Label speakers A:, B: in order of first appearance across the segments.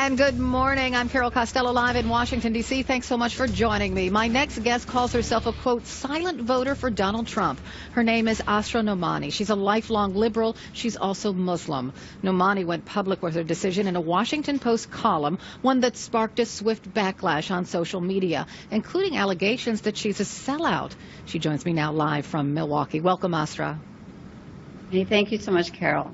A: And good morning. I'm Carol Costello, live in Washington, D.C. Thanks so much for joining me. My next guest calls herself a, quote, silent voter for Donald Trump. Her name is Asra Nomani. She's a lifelong liberal. She's also Muslim. Nomani went public with her decision in a Washington Post column, one that sparked a swift backlash on social media, including allegations that she's a sellout. She joins me now live from Milwaukee. Welcome, Asra.
B: Hey, thank you so much, Carol.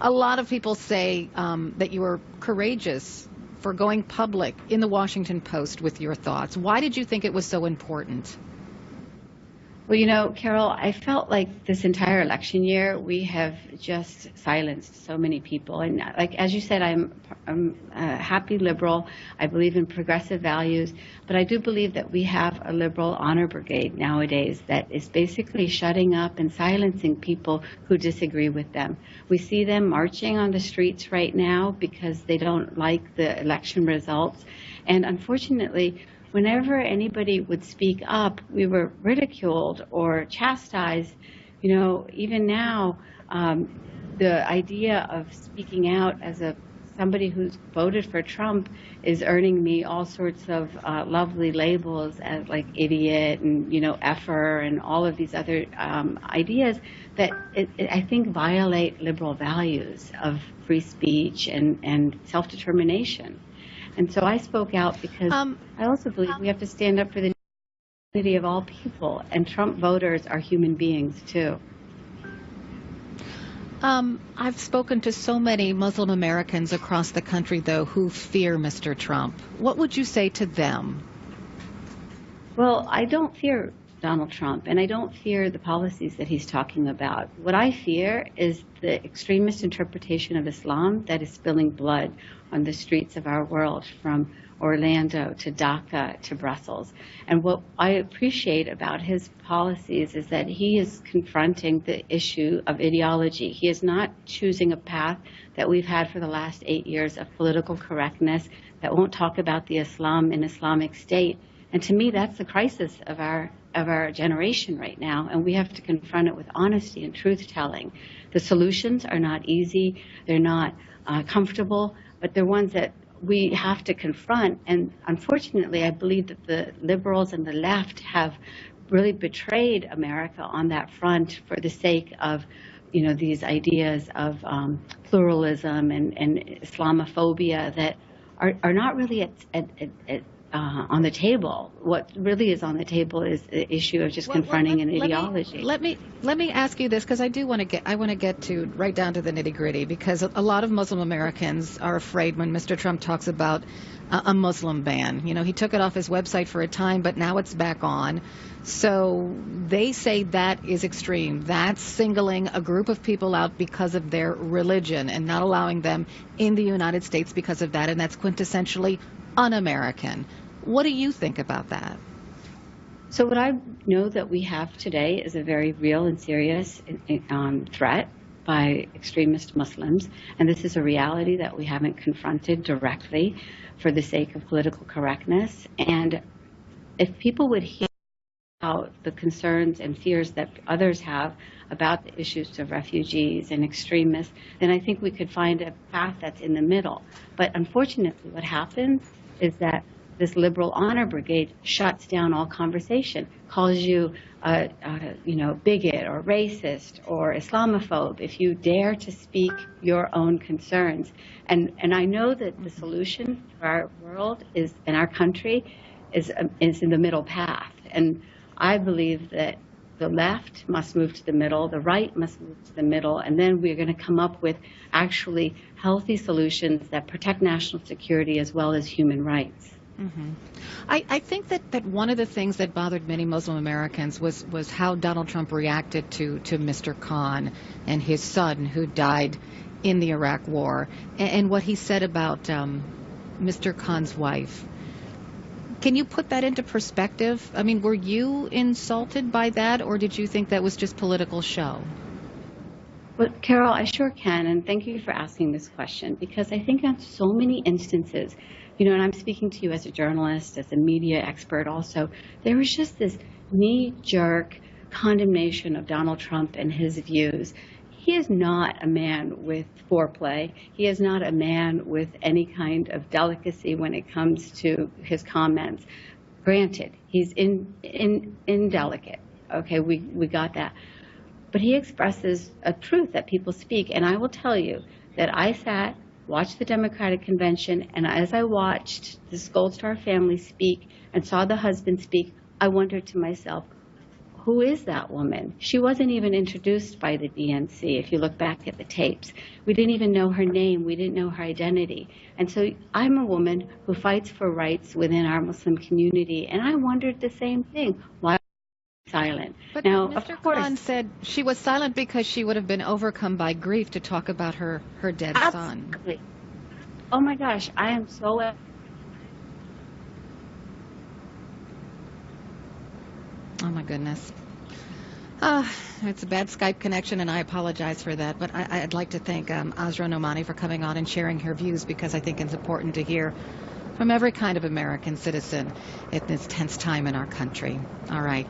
A: A lot of people say that you were courageous for going public in the Washington Post with your thoughts. Why did you think it was so important?
B: Well, you know, Carol, I felt like this entire election year we have just silenced so many people. And like as you said, I'm a happy liberal. I believe in progressive values. But I do believe that we have a liberal honor brigade nowadays that is basically shutting up and silencing people who disagree with them. We see them marching on the streets right now because they don't like the election results. And unfortunately, whenever anybody would speak up, we were ridiculed or chastised. You know, even now, the idea of speaking out as somebody who's voted for Trump is earning me all sorts of lovely labels as like idiot and, you know, effer and all of these other ideas that I think violate liberal values of free speech and self-determination. And so I spoke out because I also believe we have to stand up for the dignity of all people, and Trump voters are human beings too.
A: I've spoken to so many Muslim Americans across the country, though, who fear Mr. Trump. What would you say to them?
B: Well, I don't fear Donald Trump, and I don't fear the policies that he's talking about. What I fear is the extremist interpretation of Islam that is spilling blood on the streets of our world, from Orlando to Dhaka to Brussels. And what I appreciate about his policies is that he is confronting the issue of ideology. He is not choosing a path that we've had for the last 8 years of political correctness that won't talk about the Islam and Islamic State. And to me, that's the crisis of our generation right now, and we have to confront it with honesty and truth-telling. The solutions are not easy, they're not comfortable, but they're ones that we have to confront. And unfortunately, I believe that the liberals and the left have really betrayed America on that front for the sake of, you know, these ideas of pluralism and Islamophobia that are not really on the table. What really is on the table is the issue of just confronting an ideology.
A: Let me ask you this, because I want to get to right down to the nitty gritty, because a lot of Muslim Americans are afraid when Mr. Trump talks about a Muslim ban. You know, he took it off his website for a time, but now it's back on. So they say that is extreme. That's singling a group of people out because of their religion and not allowing them in the United States because of that, and that's quintessentially un-American. What do you think about that?
B: So what I know that we have today is a very real and serious threat by extremist Muslims, and this is a reality that we haven't confronted directly for the sake of political correctness. And if people would hear about the concerns and fears that others have about the issues of refugees and extremists, then I think we could find a path that's in the middle. But unfortunately, what happens is that this liberal honor brigade shuts down all conversation, calls you bigot or racist or Islamophobe if you dare to speak your own concerns. And I know that the solution for our world is, in our country, is in the middle path. And I believe that the left must move to the middle, the right must move to the middle, and then we're going to come up with actually healthy solutions that protect national security as well as human rights.
A: Mm-hmm. I think that one of the things that bothered many Muslim Americans was how Donald Trump reacted to Mr. Khan and his son, who died in the Iraq War, and what he said about Mr. Khan's wife. Can you put that into perspective? I mean, were you insulted by that, or did you think that was just political show?
B: Well, Carol, I sure can, and thank you for asking this question, because I think on so many instances, you know, and I'm speaking to you as a journalist, as a media expert also, there was just this knee-jerk condemnation of Donald Trump and his views. he is not a man with foreplay. He is not a man with any kind of delicacy when it comes to his comments. Granted, he's indelicate. Okay, we got that. But he expresses a truth that people speak. And I will tell you that I sat, watched the Democratic convention, and as I watched this Gold Star family speak and saw the husband speak, I wondered to myself, who is that woman? She wasn't even introduced by the DNC. If you look back at the tapes, we didn't even know her name. We didn't know her identity. And so I'm a woman who fights for rights within our Muslim community. And I wondered the same thing. Why silent?
A: But
B: now,
A: Mr.
B: of course,
A: Khan said she was silent because she would have been overcome by grief to talk about her dead son.
B: absolutely. Oh my gosh, I am so.
A: Oh my goodness. It's a bad Skype connection, and I apologize for that. But I'd like to thank Azra Nomani for coming on and sharing her views, because I think it's important to hear from every kind of American citizen at this tense time in our country. All right.